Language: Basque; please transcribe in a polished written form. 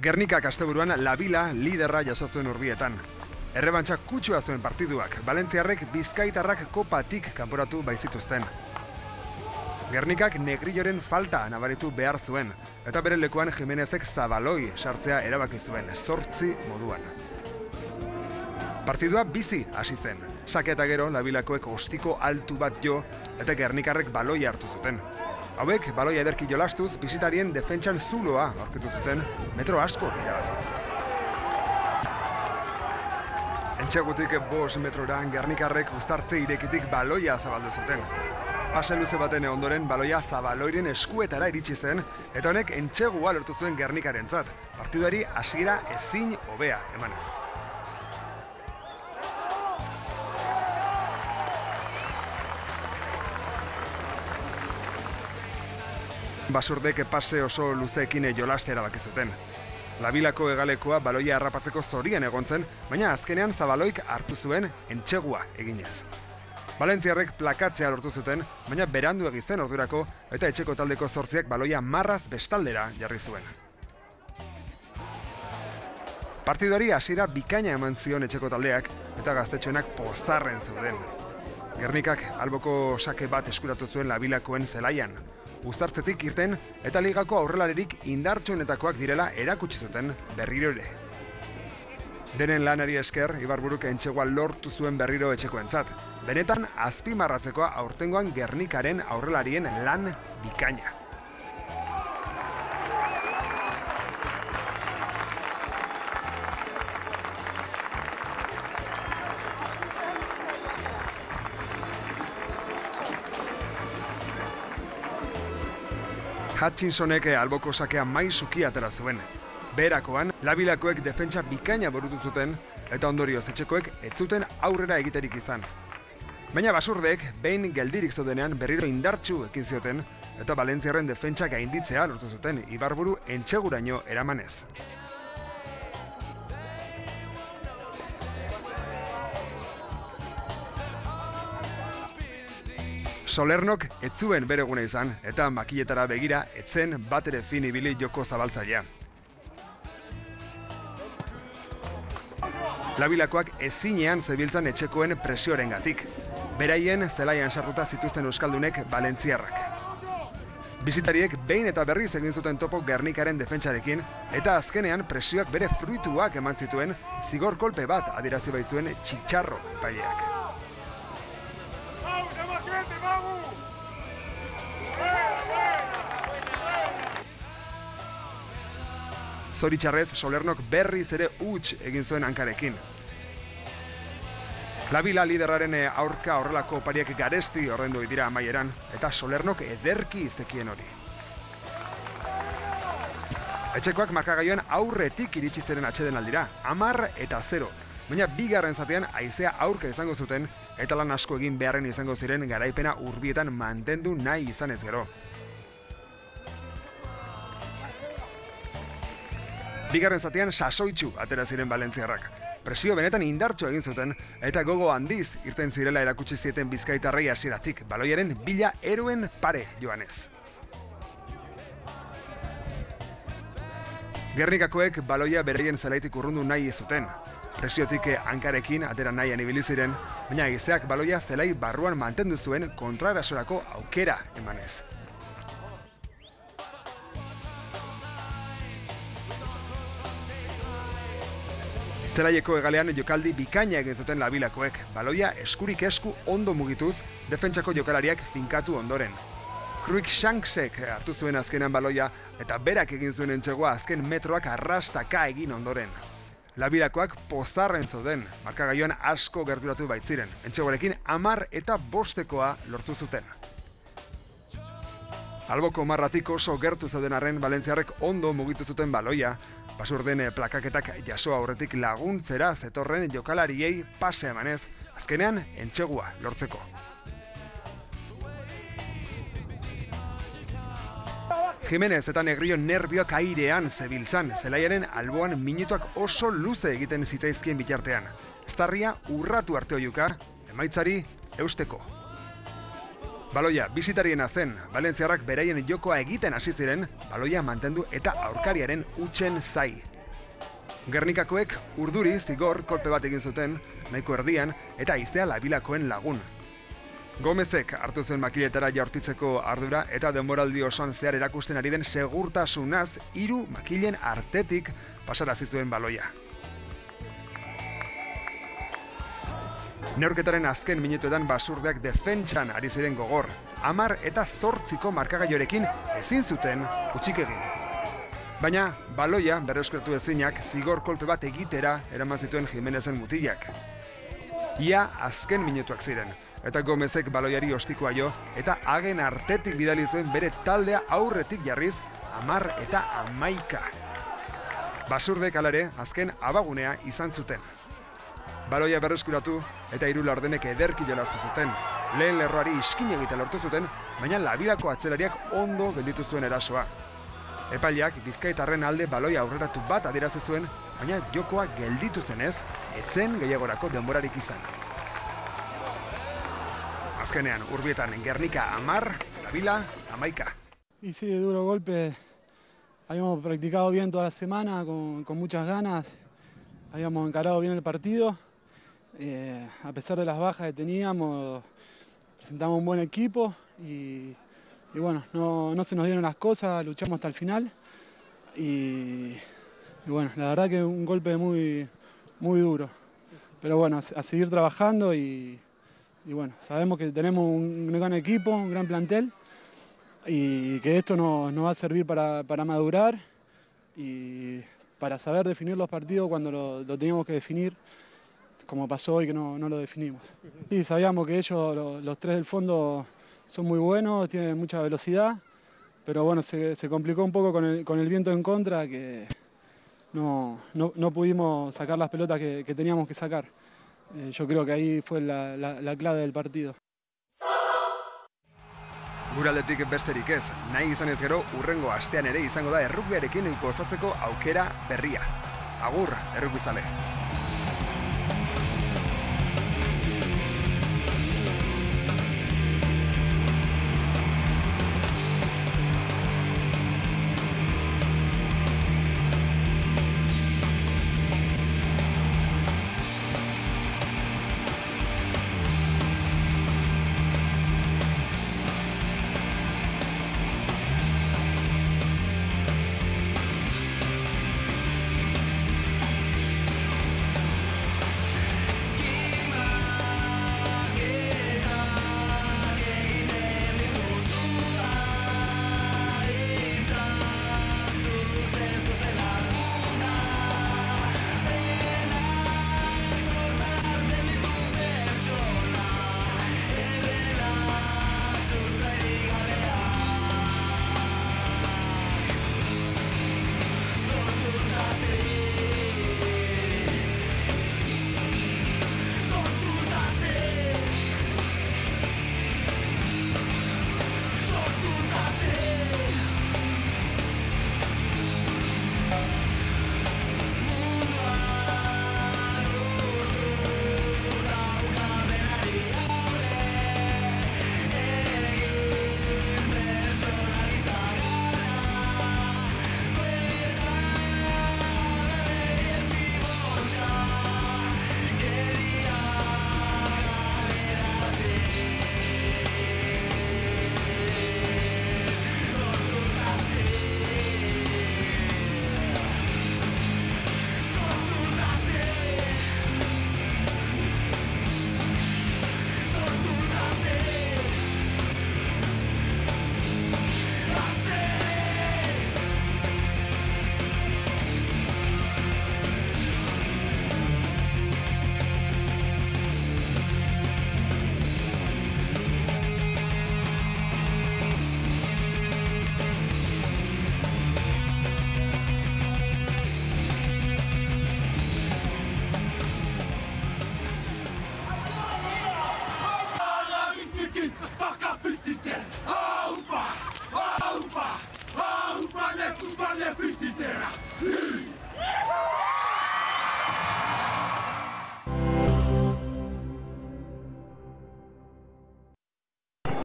Gernikak asteburuan La Vila liderra jaso zuen Urbietan. Errebantza kutsua zuen partiduak, Valentziarrek bizkaitarrak kopatik kanporatu baitzituzten. Gernikak Negrilloren falta nabaritu behar zuen, eta bere lekuan Jimenezek Zabaloi sartzea erabaki zuen, 8 moduan. Partidua bizi hasi zen. Sake eta gero, La Vilakoek ostiko altu bat jo, eta Gernikarrek baloia hartu zuten. Hauek, baloia ederki jolastuz, bisitarien defentsan zuloa aurkitu zuten, metro asko irabaziz. Entxegutik 5 metrora, Gernikarrek uztartze irekitik baloia zabaldu zuten. Pase luze baten ondoren baloia Zabaloiren eskuetara iritsi zen, eta honek entxegua lortu zuen Gernikarentzat, partiduari hasiera ezin hobea emanez. Basurdek pase oso luzeekin jolaste erabaki zuten. La Vilako hegalekoa baloia harrapatzeko zorian egon zen, baina azkenean Zabaloik hartu zuen entxegua eginez. Valentziarrek plakatzea lortu zuten, baina berandu zen ordurako eta etxeko taldeko 8ak baloia marraz bestaldera jarri zuen. Partiduari hasiera bikaina eman zion etxeko taldeak eta gaztetxoenak pozarren zeuden. Gernikak alboko sake bat eskuratu zuen La Vilakoen zelaian. Uztartzetik irten eta ligako aurrelaririk indartsuenetakoak direla erakutsi zuten berriro ere. Denen lanari esker, Ibarburuk entxegua lortu zuen berriro etxekoentzat. Benetan azpimarratzekoa aurtengoan Gernikaren aurrelarien lan bikaina. Hutchinsonek alboko sakea maisuki atera zuen. Beherakoan, La Vilakoek defentsa bikaina burutu zuten, eta ondorioz etxekoek ez zuten aurrera egiterik izan. Baina basurdek, behin geldirik zeudenean berriro indartsu ekin zioten, eta Valentziarren defentsa gainditzea lortu zuten, Ibarburu entxeguraino eramanez. Solernok ez zuen bere eguna izan, eta makiletara begira etzen batere fin ibili joko zabaltzailea. La Vilakoak ezinean zebiltzan etxekoen presioarengatik. Beraien zelaian sartuta zituzten euskaldunek Valentziarrak. Bisitariek behin eta berriz egin zuten topo Gernikaren defentsarekin, eta azkenean presioak bere fruituak eman zituen, zigor kolpe bat adierazi baitzuen Txitxarro epaileak. Zoritxarrez, Solernok berriz ere huts egin zuen hankarekin. La Vila liderraren aurka horrelako opariak garesti horrendu dira amaieran, eta Solernok ederki izekien hori. Etxekoak markagaioan aurretik iritsi ziren atxeden aldira, 10-0, baina bigarren zatean haizea aurka izango zuten, eta lan asko egin beharren izango ziren garaipena Urbietan mantendu nahi izanez gero. Bigarren zatean sasoitsu atera ziren Valentziarrak. Presio benetan indartsu egin zuten, eta gogo handiz irten zirela erakutsi zieten bizkaitarrei hasieratik, baloiaren bila eroen pare joanez. Gernikakoek baloia beraien zelaitik urrundu nahi zuten. Presiotik hankarekin atera nahian ibili ziren, baina haizeak baloia zelai barruan mantendu zuen kontraerasorako aukera emanez. Zelaieko hegalean jokaldi bikaina egin zuten La Vilakoek, baloia eskurik esku ondo mugituz, defentsako jokalariak finkatu ondoren. Cruikshanksek hartu zuen azkenan baloia, eta berak egin zuen entxegoa azken metroak arrastaka egin ondoren. La Vilakoak pozarren zeuden, markagaioan asko gerturatu baitziren, entxegoarekin 10-5 lortu zuten. Alboko marratik oso gertu zeuden arren Valentziarrek ondo mugitu zuten baloia, basurden plakaketak jaso aurretik laguntzera zetorren jokalariei pase emanez, azkenean entxegua lortzeko. Jimenez eta Negrillo nerbioak airean zebiltzan, zelaiaren alboan minutuak oso luze egiten zitzaizkien bitartean. Eztarria urratu arte oiuka, emaitzari eusteko. Baloia bisitariena zen, valentziarrak beraien jokoa egiten hasi ziren, baloia mantendu eta aurkariaren hutsen zai. Gernikakoek urduri zigor kolpe bat egin zuten, nahiko erdian, eta haizea labilakoen lagun. Gomezek hartu zuen makiletara jaurtitzeko ardura eta denboraldi osoan zehar erakusten ari den segurtasunaz 3 makilen artetik pasarazi zuen baloia. Neurketaren azken minutuetan basurdeak defentsan ari ziren gogor, 10 eta 8 markagailorekin ezin zuten hutsik egin. Baina baloia berreskuratu ezinak zigor kolpe bat egitera eraman zituen Jimenezen mutilak. Ia azken minutuak ziren, eta Gomezek baloiari ostikoa jo eta hagen artetik bidali zuen bere taldea aurretik jarriz 10 eta 11. Basurdek alare azken abagunea izan zuten. Baloia berreskuratu eta 3 laurdenek ederki jolastu zuten. Lehen lerroari iskin egiten lortu zuten, baina labilako atzelariak ondo gelditu zuen erasoa. Epaileak bizkaitarren alde baloia aurreratu bat adierazi zuen, baina jokoa gelditu zenez, etzen gehiagorako denborarik izan. Azkenean, Urbietan Gernika 10, Lavila 11. Y sí, duro golpe. Habíamos practicado bien toda la semana, con muchas ganas. Habíamos encarado bien el partido. A pesar de las bajas que teníamos, presentamos un buen equipo y bueno, no se nos dieron las cosas, luchamos hasta el final. Y bueno, la verdad que un golpe muy duro. Pero bueno, a seguir trabajando y bueno, sabemos que tenemos un gran equipo, un gran plantel y que esto nos va a servir para madurar y para saber definir los partidos cuando lo teníamos que definir, como pasó hoy que no lo definimos. Sí, sabíamos que ellos, los 3 del fondo, son muy buenos, tienen mucha velocidad, pero bueno, se complicó un poco con el viento en contra, que no pudimos sacar las pelotas que teníamos que sacar. Yo creo que ahí fue la clave del partido. Gure aldetik besterik ez, nahi izanez gero hurrengo astean ere izango da errugbiarekin gozatzeko aukera berria. Agur, errugbizale.